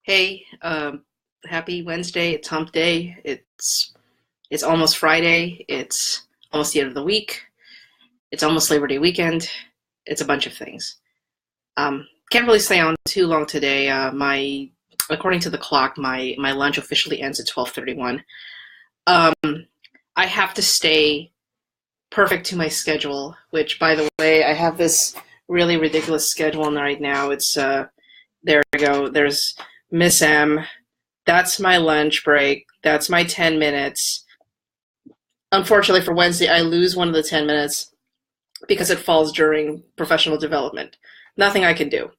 Hey, happy Wednesday. It's hump day. It's almost Friday. It's almost the end of the week. It's almost Labor Day weekend. It's a bunch of things. Can't really stay on too long today. My according to the clock, my lunch officially ends at 12:31. Um, I have to stay perfect to my schedule, which, by the way, I have this really ridiculous schedule right now. It's there we go. There's Miss M. That's my lunch break. That's my 10 minutes. Unfortunately for Wednesday, I lose one of the 10 minutes because it falls during professional development. Nothing I can do.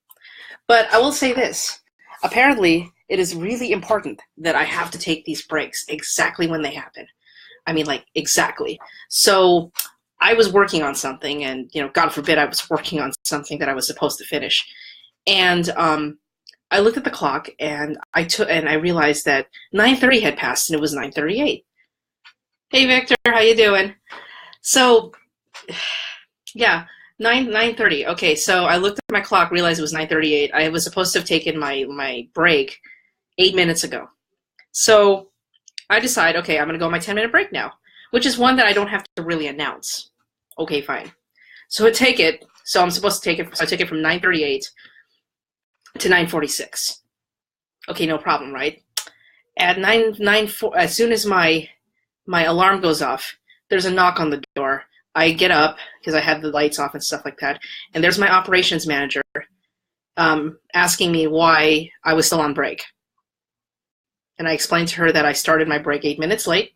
But I will say this. Apparently, it is really important that I have to take these breaks exactly when they happen. I mean, like, exactly. So I was working on something, and, God forbid I was working on something that I was supposed to finish. And I looked at the clock, and I realized that 9:30 had passed, and it was 9:38. Hey, Victor, how you doing? So, yeah, 9:30. Okay, so I looked at my clock, realized it was 9:38. I was supposed to have taken my break 8 minutes ago. So I decide, okay, I'm going to go on my 10-minute break now, which is one that I don't have to really announce. Okay, fine. So I take it. So I'm supposed to take it. So I take it from 9:38 to 9:46. Okay, no problem, right? At 9:04, as soon as my alarm goes off, there's a knock on the door. I get up because I had the lights off and stuff like that, and there's my operations manager asking me why I was still on break. And I explained to her that I started my break 8 minutes late,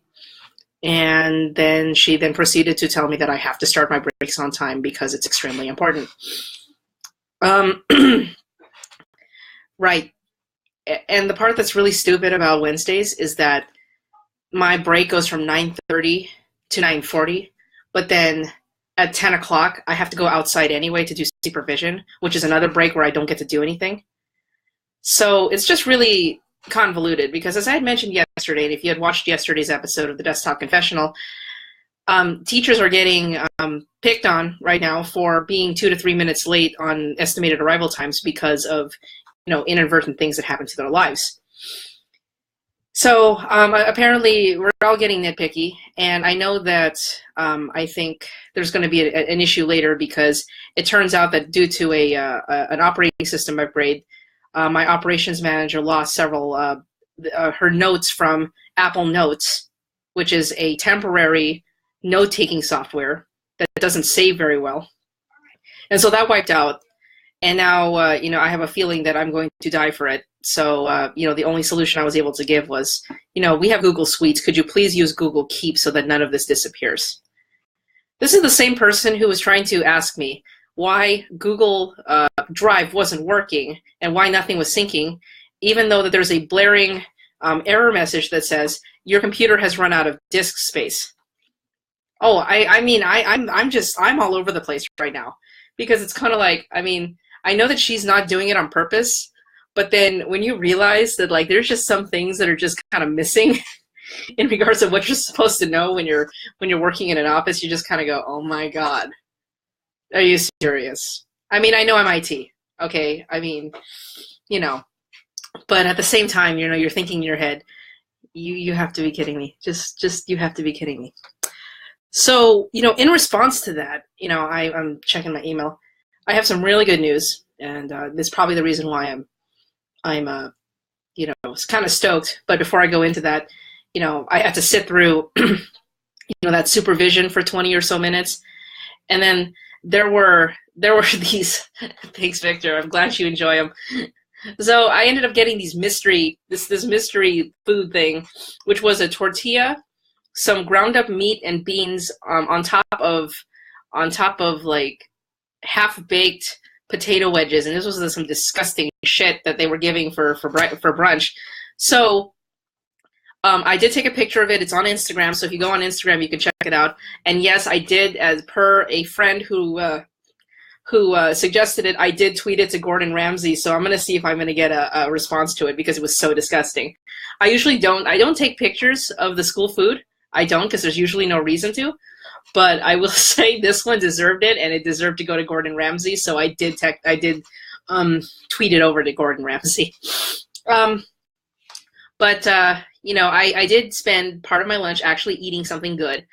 and then she proceeded to tell me that I have to start my breaks on time because it's extremely important. Um, right. And the part that's really stupid about Wednesdays is that my break goes from 9:30 to 9:40, but then at 10 o'clock, I have to go outside anyway to do supervision, which is another break where I don't get to do anything. So it's just really convoluted because, as I had mentioned yesterday, and if you had watched yesterday's episode of the Desktop Confessional, teachers are getting picked on right now for being 2 to 3 minutes late on estimated arrival times because of inadvertent things that happen to their lives. So apparently we're all getting nitpicky, and I know that I think there's going to be an issue later because it turns out that due to an operating system upgrade, my operations manager lost several her notes from Apple Notes, which is a temporary note-taking software that doesn't save very well, and so that wiped out. And now, I have a feeling that I'm going to die for it. So, the only solution I was able to give was, we have Google Suites. Could you please use Google Keep so that none of this disappears? This is the same person who was trying to ask me why Google Drive wasn't working and why nothing was syncing, even though that there's a blaring error message that says your computer has run out of disk space. Oh, I'm all over the place right now because it's kind of like, I know that she's not doing it on purpose, but then when you realize that there's just some things that are just kind of missing in regards to what you're supposed to know when you're working in an office, you just kind of go, "Oh my God, are you serious?" I know I'm IT, okay? But at the same time, you're thinking in your head, you have to be kidding me. Just you have to be kidding me. So, in response to that, I'm checking my email. I have some really good news, and this is probably the reason why I'm kind of stoked. But before I go into that, I had to sit through, that supervision for 20 or so minutes, and then there were these. Thanks, Victor. I'm glad you enjoy them. So I ended up getting this mystery food thing, which was a tortilla, some ground up meat and beans on top of half-baked potato wedges, and this was some disgusting shit that they were giving for brunch. So I did take a picture of it. It's on Instagram, so if you go on Instagram, you can check it out. And yes, I did, as per a friend who suggested it, I did tweet it to Gordon Ramsay, so I'm going to see if I'm going to get a response to it because it was so disgusting. I usually don't take pictures of the school food. I don't, because there's usually no reason to. But I will say this one deserved it, and it deserved to go to Gordon Ramsay. So I did tweet it over to Gordon Ramsay. Um, but I did spend part of my lunch actually eating something good.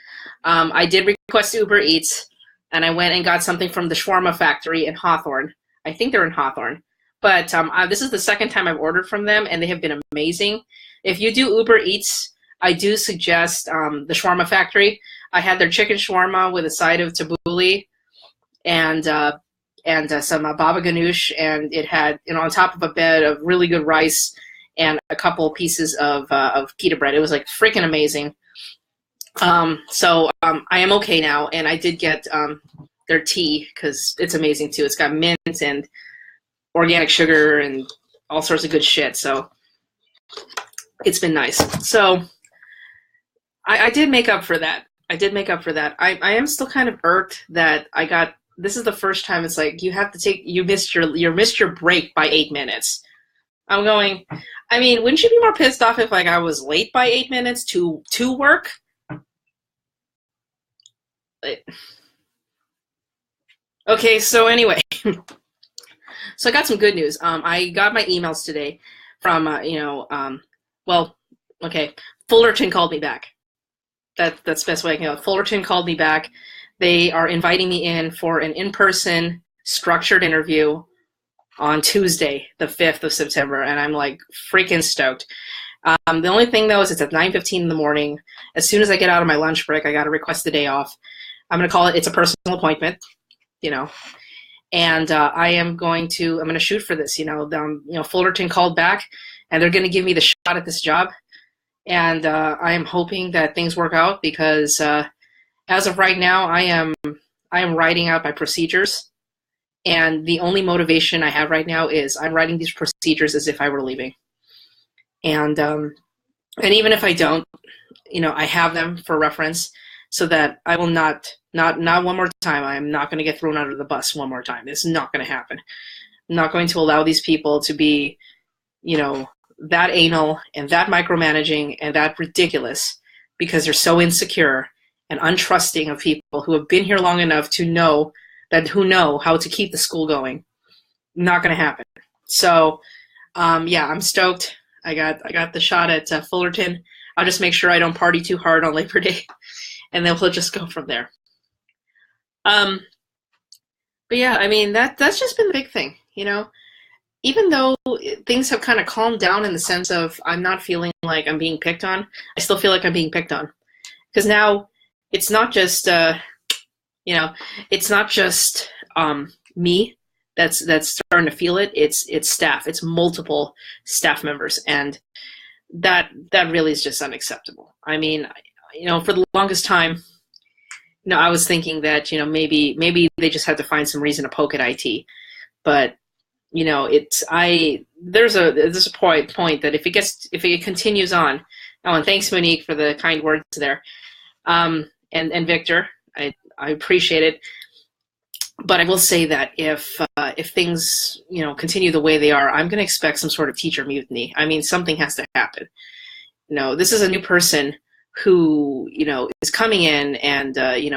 I did request Uber Eats, and I went and got something from the Shawarma Factory in Hawthorne. I think they're in Hawthorne. But this is the second time I've ordered from them, and they have been amazing. If you do Uber Eats, I do suggest the Shawarma Factory. I had their chicken shawarma with a side of tabbouleh and some baba ganoush, and it had on top of a bed of really good rice and a couple pieces of pita bread. It was like freaking amazing. So I am okay now, and I did get their tea because it's amazing too. It's got mint and organic sugar and all sorts of good shit. So it's been nice. So I did make up for that. I am still kind of irked that this is the first time it's like you missed your break by 8 minutes. I'm going, I mean, wouldn't you be more pissed off if I was late by 8 minutes to work? Okay, so anyway, so I got some good news. I got my emails today from Fullerton called me back. That's the best way I can go. Fullerton called me back. They are inviting me in for an in-person structured interview on Tuesday, the 5th of September, and I'm like freaking stoked. The only thing though is it's at 9:15 in the morning. As soon as I get out of my lunch break, I got to request the day off. I'm going to call it's a personal appointment, and I'm going to shoot for this. Fullerton called back, and they're going to give me the shot at this job, and I am hoping that things work out because as of right now, I am writing out my procedures. And the only motivation I have right now is I'm writing these procedures as if I were leaving. And even if I don't, I have them for reference so that I will not one more time. I'm not going to get thrown out of the bus one more time. It's not going to happen. I'm not going to allow these people to be, that anal and that micromanaging and that ridiculous because they're so insecure and untrusting of people who have been here long enough to know who know how to keep the school going. Not going to happen. So, I'm stoked. I got the shot at Fullerton. I'll just make sure I don't party too hard on Labor Day, and then we'll just go from there. But yeah, I mean that's just been the big thing, Even though things have kind of calmed down in the sense of I'm not feeling like I'm being picked on, I still feel like I'm being picked on because now it's not just. It's not just me that's starting to feel it. It's staff. It's multiple staff members, and that really is just unacceptable. I mean, for the longest time, I was thinking that maybe they just had to find some reason to poke at IT, but there's a point that if it continues on. Oh, and thanks Monique for the kind words there, and Victor. I appreciate it, but I will say that if things continue the way they are, I'm going to expect some sort of teacher mutiny. I mean, something has to happen. This is a new person who is coming in and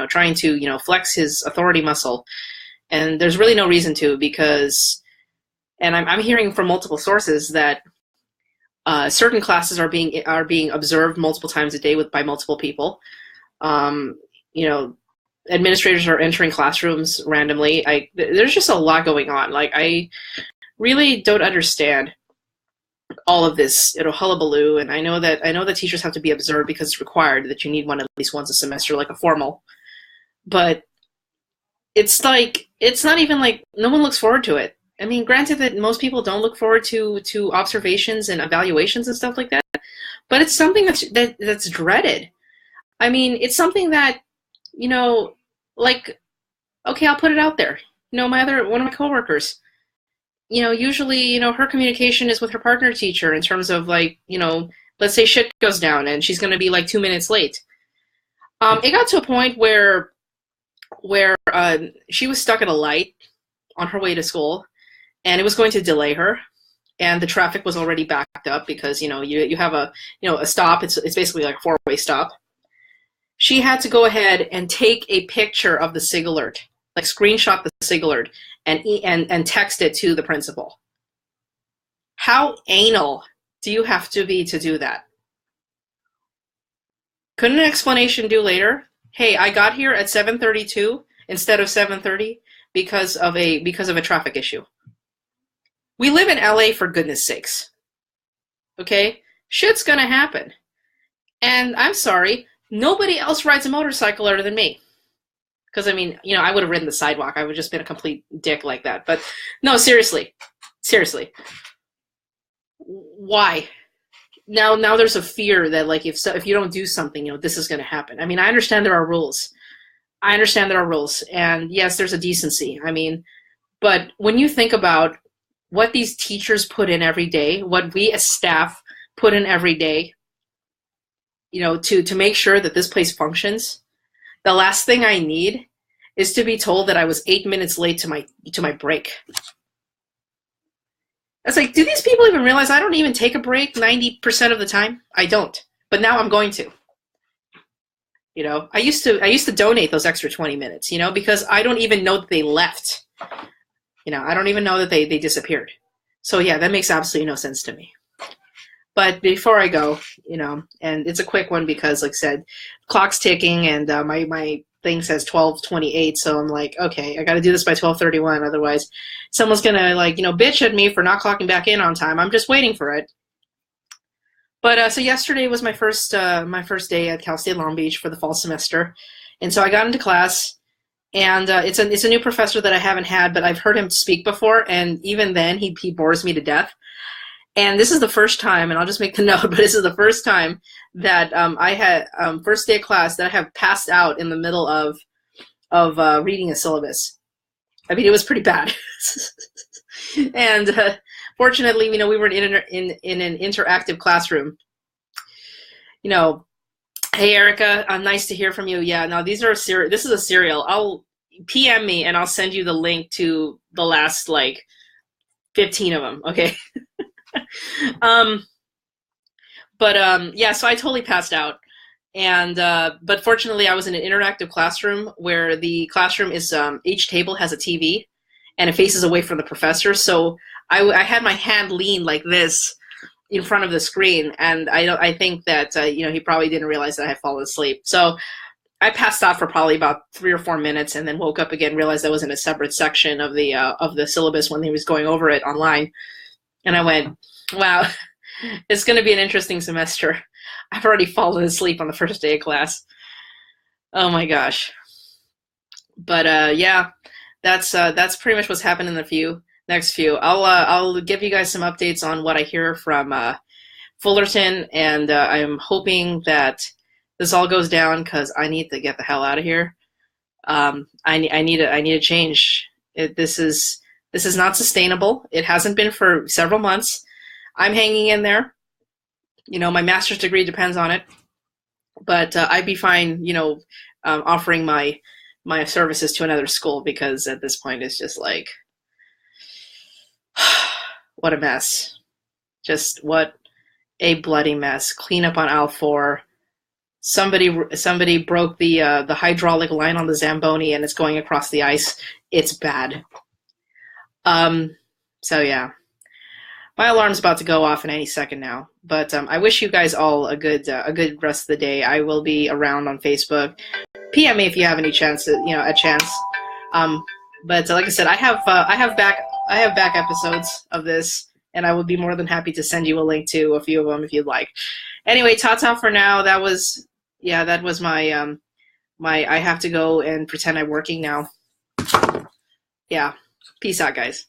trying to flex his authority muscle, and there's really no reason to because, and I'm hearing from multiple sources that certain classes are being observed multiple times a day by multiple people. Administrators are entering classrooms randomly. There's just a lot going on. Like, I really don't understand all of this, hullabaloo. And I know that teachers have to be observed because it's required that you need one at least once a semester, like a formal. But it's like, it's not even like no one looks forward to it. I mean, granted that most people don't look forward to observations and evaluations and stuff like that, but it's something that's dreaded. I mean, it's something that, okay, I'll put it out there. One of my coworkers, usually, her communication is with her partner teacher in terms of let's say shit goes down and she's going to be 2 minutes late. It got to a point where she was stuck at a light on her way to school and it was going to delay her. And the traffic was already backed up because, you have a stop. It's basically like a four-way stop. She had to go ahead and take a picture of the SIG alert, screenshot the SIG alert and text it to the principal. How anal do you have to be to do that? Couldn't an explanation do later? Hey, I got here at 7:32 instead of 7:30 because of a traffic issue. We live in LA, for goodness sakes. Okay? Shit's gonna happen. And I'm sorry, nobody else rides a motorcycle other than me. Because, I mean, you know, I would have ridden the sidewalk. I would have just been a complete dick like that. But, no, seriously. Seriously. Why? Now there's a fear that, like, if you don't do something, you know, this is going to happen. I mean, I understand there are rules. And, yes, there's a decency. I mean, but when you think about what these teachers put in every day, what we as staff put in every day, you know, to make sure that this place functions, the last thing I need is to be told that I was 8 minutes late to my break. It's like, do these people even realize I don't even take a break 90% of the time? I don't. But now I'm going to. You know, I used to donate those extra 20 minutes, you know, because I don't even know that they left. You know, I don't even know that they disappeared. So yeah, that makes absolutely no sense to me. But before I go, you know, and it's a quick one because, like I said, clock's ticking, and my thing says 12:28, so I'm like, okay, I got to do this by 12:31, otherwise someone's gonna, like, you know, bitch at me for not clocking back in on time. I'm just waiting for it. But so yesterday was my first day at Cal State Long Beach for the fall semester, and so I got into class, and it's a new professor that I haven't had, but I've heard him speak before, and even then he bores me to death. And this is the first time, and I'll just make the note, but this is the first time that I had, first day of class, that I have passed out in the middle of reading a syllabus. I mean, it was pretty bad. And fortunately, you know, we were in an interactive classroom. You know, hey, Erica, nice to hear from you. Yeah, now this is a serial. I'll PM me, and I'll send you the link to the last, like, 15 of them, okay? Yeah, so I totally passed out, and but fortunately I was in an interactive classroom where the classroom is each table has a TV and it faces away from the professor, so I had my hand leaned like this in front of the screen, and I think that you know, he probably didn't realize that I had fallen asleep. So I passed out for probably about 3 or 4 minutes, and then woke up again, realized I was in a separate section of the syllabus when he was going over it online. And I went, wow, it's going to be an interesting semester. I've already fallen asleep on the first day of class. Oh my gosh. But yeah, that's pretty much what's happened in the next few. I'll give you guys some updates on what I hear from Fullerton, and I'm hoping that this all goes down because I need to get the hell out of here. I need a change. This is not sustainable. It hasn't been for several months. I'm hanging in there. You know, my master's degree depends on it. But I'd be fine, you know, offering my services to another school, because at this point it's just like, what a mess. Just what a bloody mess. Clean up on aisle 4. Somebody broke the hydraulic line on the Zamboni, and it's going across the ice. It's bad. So yeah, my alarm's about to go off in any second now, but I wish you guys all a good rest of the day. I will be around on Facebook. PM me if you have any chance, a chance. But like I said, I have back episodes of this, and I would be more than happy to send you a link to a few of them if you'd like. Anyway, ta-ta for now. That was my I have to go and pretend I'm working now. Yeah. Peace out, guys.